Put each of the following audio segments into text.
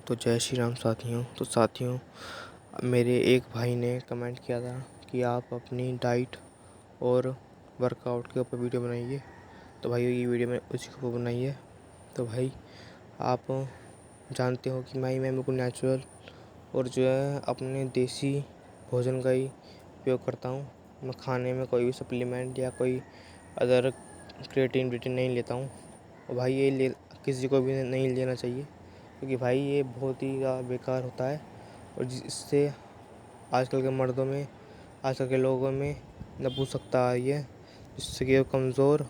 तो जय श्री राम साथियों। तो साथियों, मेरे एक भाई ने कमेंट किया था कि आप अपनी डाइट और वर्कआउट के ऊपर वीडियो बनाइए। तो भाई ये वीडियो मैं उसी के ऊपर बनाई है। तो भाई आप जानते हो कि मैं बिल्कुल नेचुरल और जो है अपने देसी भोजन का ही उपयोग करता हूँ। मैं खाने में कोई भी सप्लीमेंट या कोई अदर क्रिएटिन व्रिटिन नहीं लेता हूँ। और भाई ये किसी को भी नहीं लेना चाहिए, क्योंकि भाई ये बहुत ही बेकार होता है। और इससे आजकल के मर्दों में, आजकल के लोगों में नपुंसकता आ रही है, जिससे कि वो कमज़ोर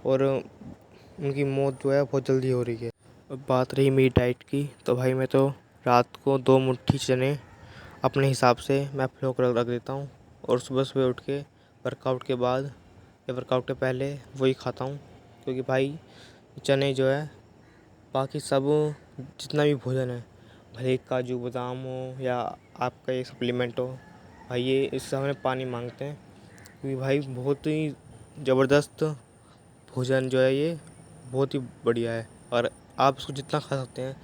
और उनकी मौत जो है बहुत जल्दी हो रही है। अब बात रही मेरी डाइट की, तो भाई मैं तो रात को 2 मुट्ठी चने अपने हिसाब से मैं फ्लो कर रख देता हूँ, और सुबह सुबह उठ के वर्कआउट के बाद या वर्कआउट के पहले वही खाता हूँ। क्योंकि भाई चने जो है, बाकी सब जितना भी भोजन है, भले ही काजू बादाम हो या आपका ये सप्लीमेंट हो, भाई ये इससे हमें पानी मांगते हैं। क्योंकि भाई बहुत ही ज़बरदस्त भोजन जो है, ये बहुत ही बढ़िया है। और आप इसको जितना खा सकते हैं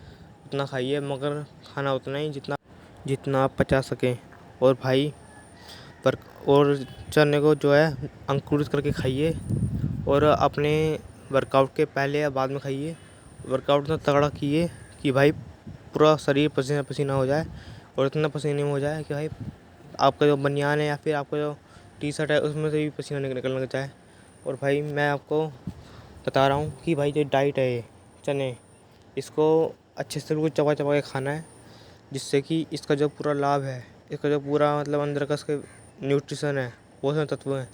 उतना खाइए, मगर खाना उतना ही जितना जितना आप पचा सकें। और भाई पर और चने को जो है अंकुरित करके खाइए, और अपने वर्कआउट के पहले या बाद में खाइए। वर्कआउट इतना तगड़ा कीजिए कि भाई पूरा शरीर पसीना पसीना हो जाए, और इतना पसीने में हो जाए कि भाई आपका जो बनियान है या फिर आपका जो टी शर्ट है उसमें से भी पसीना निकलने लग जाए। और भाई मैं आपको बता रहा हूँ कि भाई जो डाइट है ये चने, इसको अच्छे से बिल्कुल चबा चबा के खाना है, जिससे कि इसका जो पूरा लाभ है, इसका जो पूरा मतलब अंदर का इसके न्यूट्रिशन है, पोषण तत्व हैं,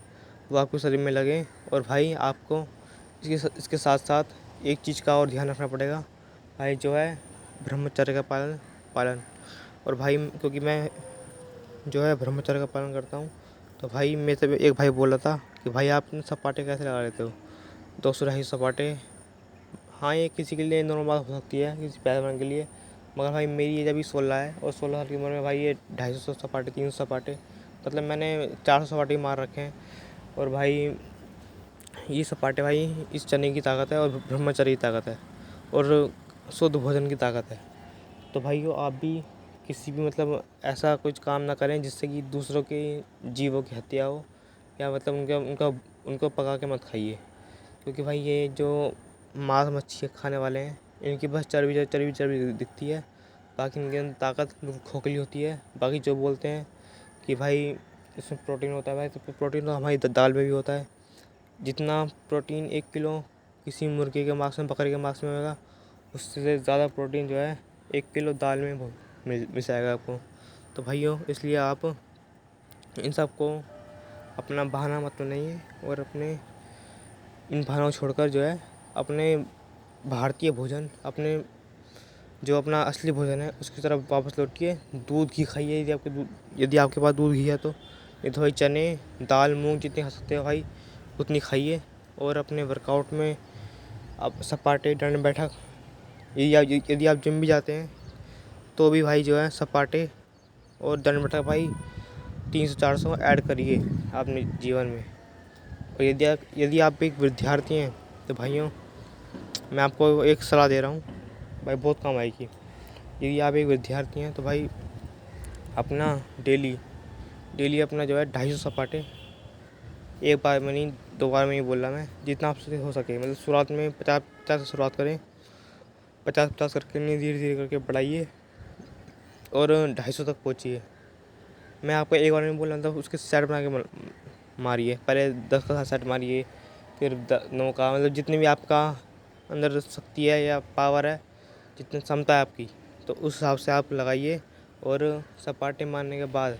वो आपके शरीर में लगे। और भाई आपको इसके साथ साथ एक चीज़ का और ध्यान रखना पड़ेगा भाई, जो है ब्रह्मचर्य का पालन। और भाई क्योंकि मैं जो है ब्रह्मचर्य का पालन करता हूँ, तो भाई मेरे से एक भाई बोला था कि भाई आप सपाटे कैसे लगा लेते हो, 200-250 सपाटे। हाँ, ये किसी के लिए नॉर्मल बात हो सकती है, किसी पहलवान के लिए, मगर भाई मेरी एज अभी 16 है, और 16 साल की उम्र में भाई ये 250 सपाटे, 300 सपाटे, मतलब मैंने 400 सपाटे मार रखे हैं। और भाई ये सपाटे भाई इस चने की ताकत है, और ब्रह्मचर्य की ताकत है, और शुद्ध भोजन की ताकत है। तो भाइयों, आप भी किसी भी मतलब ऐसा कुछ काम ना करें जिससे कि दूसरों के जीवों की हत्या हो, या मतलब उनको पका के मत खाइए। क्योंकि भाई ये जो मांस मच्छी खाने वाले हैं, इनकी बस चर्बी चर्बी चर्बी दिखती है, बाकी इनके अंदर ताकत बिल्कुल खोखली होती है। बाकी जो बोलते हैं कि भाई इसमें प्रोटीन होता है, भाई तो प्रोटीन तो हमारी दाल में भी होता है। जितना प्रोटीन 1 किलो किसी मुर्गे के मांस में, बकरे के मांस में होगा, उससे ज़्यादा प्रोटीन जो है 1 किलो दाल में मिल जाएगा आपको। तो भाइयों, इसलिए आप इन सब को अपना बहाना मत बनाइए, और अपने इन बहानों को छोड़कर जो है अपने भारतीय भोजन, अपने जो अपना असली भोजन है उसकी तरफ वापस लौटिए। दूध घी खाइए, यदि आपके पास दूध घी है तो। नहीं तो भाई चने, दाल, मूंग जितनी खा सकते हो भाई उतनी खाइए। और अपने वर्कआउट में आप सपाटे, दंड बैठक, यदि आप जिम भी जाते हैं तो भी भाई जो है सपाटे और दंड बैठक भाई 300-400 ऐड करिए अपने जीवन में। और यदि आप एक विद्यार्थी हैं तो भाइयों, मैं आपको एक सलाह दे रहा हूँ भाई, बहुत काम आएगी। यदि आप एक विद्यार्थी हैं तो भाई अपना डेली अपना जो है 250 सपाटे, एक बार में नहीं, 2 बार में नहीं बोल रहा मैं, जितना आपसे हो सके, मतलब शुरुआत में 50-50 से शुरुआत करें, 50-50 करके नहीं, धीरे धीरे करके बढ़ाइए और 250 तक पहुँचिए। मैं आपको एक बार में बोल रहा था, उसके सेट बना के मारिए। पहले 10 का सेट मारिए, फिर 9 का, मतलब जितनी भी आपका अंदर शक्ति है या पावर है, जितनी क्षमता है आपकी, तो उस हिसाब से आप लगाइए। और सपाटे मारने के बाद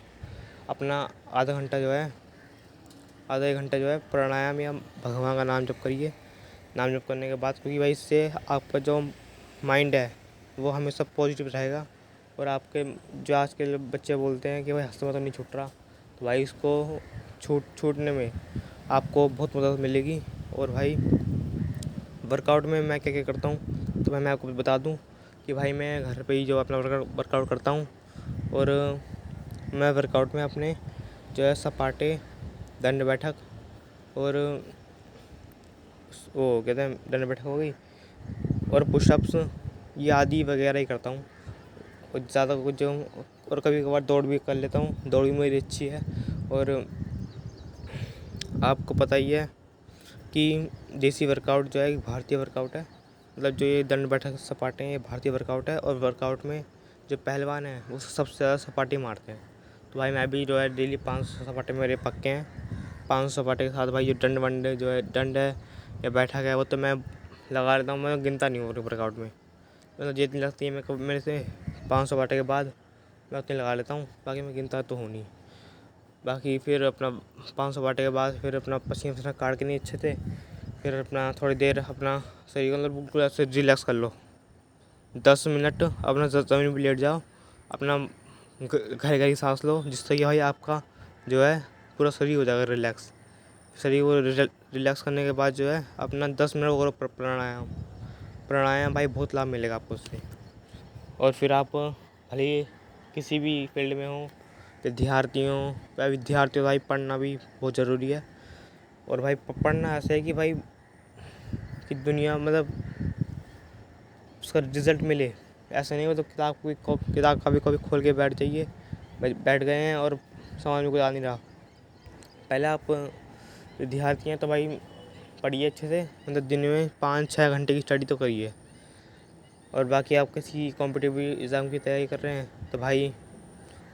अपना आधा 1 घंटा जो है प्राणायाम या भगवान का नाम जप करिए। नाम जप करने के बाद, क्योंकि भाई इससे आपका जो माइंड है वो हमेशा पॉजिटिव रहेगा। और आपके जो आज के बच्चे बोलते हैं कि भाई हंसते तो नहीं छूट रहा, तो भाई इसको छूटने में आपको बहुत मदद मिलेगी। और भाई वर्कआउट में मैं क्या क्या करता हूँ, तो मैं आपको बता दूँ कि भाई मैं घर पे ही जो अपना वर्कआउट करता हूँ। और मैं वर्कआउट में अपने जो है सपाटे, दंड बैठक और वो कहते हैं दंड बैठक हो गई, और पुशअप्स, ये आदि वगैरह ही करता हूँ। और ज़्यादा कुछ जो और कभी कभार दौड़ भी कर लेता हूँ, दौड़ भी मेरी अच्छी है। और आपको पता ही है कि देसी वर्कआउट जो है एक भारतीय वर्कआउट है। मतलब जो ये दंड बैठक सपाटे हैं ये भारतीय वर्कआउट है, और वर्कआउट में जो पहलवान है वो सबसे ज़्यादा सपाटे मारते हैं। तो भाई मैं भी जो है डेली 500 सपाटे मेरे पक्के हैं। 500 सपाटे के साथ भाई जो दंड वंड जो है दंड है या बैठक है वो तो मैं लगा लेता हूँ, मैं गिनता नहीं हूँ वर्कआउट में। मतलब जितनी लगती है मेरे से 500 सपाटे के बाद मैं उतनी लगा लेता हूँ, बाकी मैं गिनता तो हूँ नहीं। बाकी फिर अपना 500 सपाटे के बाद फिर अपना पसीना वसीना काट के नहीं अच्छे से, फिर अपना थोड़ी देर अपना शरीर को मतलब बिल्कुल ऐसे रिलैक्स कर लो। 10 मिनट अपना ज़मीन पर लेट जाओ, अपना गहरी गहरी सांस लो, जिससे कि भाई आपका जो है पूरा शरीर हो जाएगा रिलैक्स। शरीर को रिलैक्स करने के बाद जो है अपना 10 मिनट और प्राणायाम भाई बहुत लाभ मिलेगा आपको उससे। और फिर आप भले ही किसी भी फील्ड में हो, विद्यार्थी हो या विद्यार्थी हो, भाई पढ़ना भी बहुत ज़रूरी है। और भाई पढ़ना ऐसा है कि भाई कि दुनिया मतलब उसका रिज़ल्ट मिले, ऐसा नहीं हो तो किताब कभी खोल के बैठ जाइए, बैठ गए हैं और समझ में कुछ आ नहीं रहा। पहले आप विद्यार्थी हैं तो भाई पढ़िए अच्छे से, मतलब दिन में 5-6 घंटे की स्टडी तो करिए। और बाकी आप किसी कॉम्पिटिटिव एग्ज़ाम की तैयारी कर रहे हैं तो भाई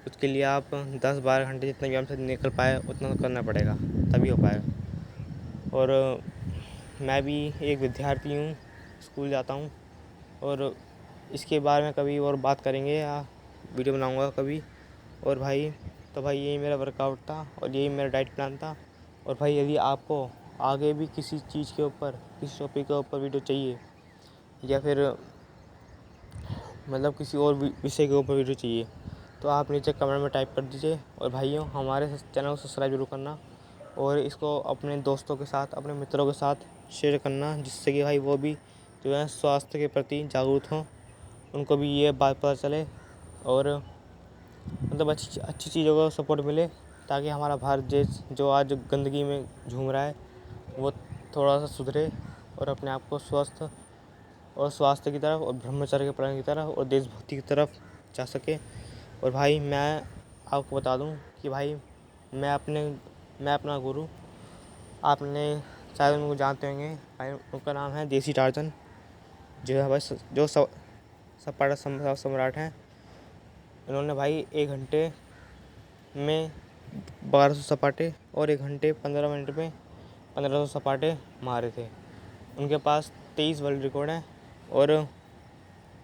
उसके लिए आप 10-12 घंटे जितना भी हमसे निकल पाए उतना तो करना पड़ेगा, तभी हो पाएगा। और मैं भी एक विद्यार्थी हूँ, स्कूल जाता हूँ, और इसके बारे में कभी और बात करेंगे या वीडियो बनाऊँगा कभी। और भाई तो भाई यही मेरा वर्कआउट था और यही मेरा डाइट प्लान था। और भाई यदि आपको आगे भी किसी चीज़ के ऊपर, किसी टॉपिक के ऊपर वीडियो चाहिए या फिर मतलब किसी और विषय के ऊपर वीडियो चाहिए तो आप नीचे कमेंट में टाइप कर दीजिए। और भाइयों हमारे चैनल को सब्सक्राइब जरूर करना और इसको अपने दोस्तों के साथ, अपने मित्रों के साथ शेयर करना, जिससे कि भाई वो भी जो है स्वास्थ्य के प्रति जागरूक हों, उनको भी ये बात पता चले और मतलब अच्छी चीज़ों को सपोर्ट मिले, ताकि हमारा भारत देश जो आज गंदगी में झूम रहा है वो थोड़ा सा सुधरे और अपने आप को स्वस्थ और स्वास्थ्य की तरफ और ब्रह्मचर्य के पालन की तरफ और देशभक्ति की तरफ जा सके। और भाई मैं आपको बता दूं कि भाई मैं अपना गुरु, आपने शायद उनको जानते होंगे भाई, उनका नाम है देसी टार्जन, जो है भाई जो सपाटा सम्राट हैं। इन्होंने भाई 1 घंटे में 1200 सपाटे और 1 घंटे 15 मिनट में 1500 सपाटे मारे थे। उनके पास 23 वर्ल्ड रिकॉर्ड हैं और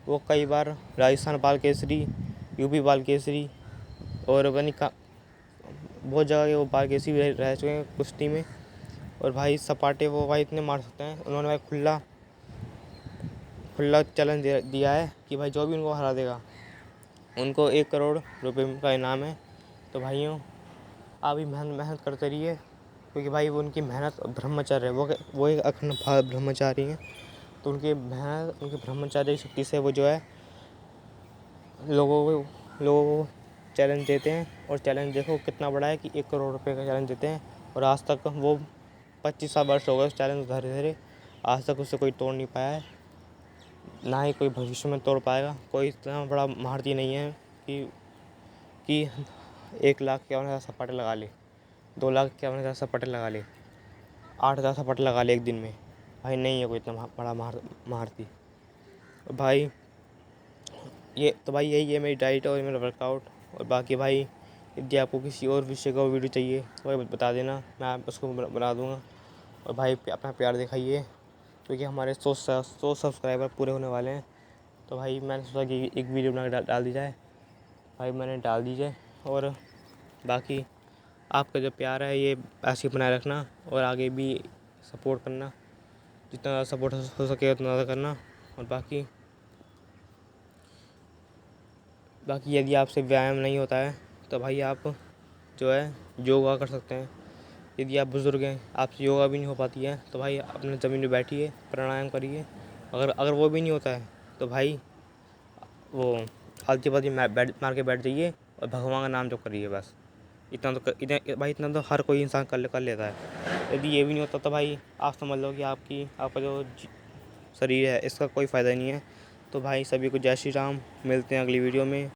वो कई बार राजस्थान बाल केसरी, यूपी बाल केसरी और बहुत जगह के वो बाल केसरी भी रह चुके हैं कुश्ती में। और भाई सपाटे वो भाई इतने मार सकते हैं, उन्होंने भाई खुला चैलेंज दिया है कि भाई जो भी उनको हरा देगा उनको 1 करोड़ रुपए का इनाम है। तो भाइयों आप भी मेहनत करते रहिए, क्योंकि भाई वो उनकी मेहनत और ब्रह्मचर्य है, वो एक अखंड ब्रह्मचारी हैं। तो उनके मेहनत, उनके ब्रह्मचर्य की शक्ति से वो जो है लोगों को चैलेंज देते हैं। और चैलेंज देखो कितना बड़ा है कि 1 करोड़ रुपए का चैलेंज देते हैं। और आज तक वो 25 वर्ष हो गए उस चैलेंज धीरे धीरे, आज तक उससे कोई तोड़ नहीं पाया है, ना ही कोई भविष्य में तोड़ पाएगा। कोई इतना बड़ा महारथी नहीं है कि 1,51,000 सपाटे लगा ले, 2,51,000 सपाटे लगा ले, 8,000 सपाटे लगा ले एक दिन में। भाई नहीं है कोई इतना बड़ा महारथी भाई। ये तो भाई यही है मेरी डाइट और मेरा वर्कआउट। और बाकी भाई यदि आपको किसी और विषय का वीडियो चाहिए तो भाई बता देना, मैं उसको बना दूँगा। और भाई अपना प्यार दिखाइए, क्योंकि हमारे 100 सब्सक्राइबर पूरे होने वाले हैं। तो भाई मैंने सोचा कि एक वीडियो बना के डाल दी जाए, भाई मैंने डाल दी जाए। और बाकी आपका जो प्यार है ये ऐसे ही बनाए रखना और आगे भी सपोर्ट करना, जितना ज़्यादा सपोर्ट हो सके उतना ज़्यादा करना। और बाकी यदि आपसे व्यायाम नहीं होता है तो भाई आप जो है योगा कर सकते हैं। यदि आप बुज़ुर्ग हैं, आपसे योगा भी नहीं हो पाती है तो भाई अपने ज़मीन में बैठिए, प्राणायाम करिए। अगर वो भी नहीं होता है तो भाई वो आलती पालती मार के बैठ जाइए और भगवान का नाम जप करिए बस। इतना तो हर कोई इंसान कर लेता है। यदि ये भी नहीं होता तो भाई आप समझ लो कि आपका जो शरीर है इसका कोई फ़ायदा नहीं है। तो भाई सभी को जय श्री राम, मिलते हैं अगली वीडियो में।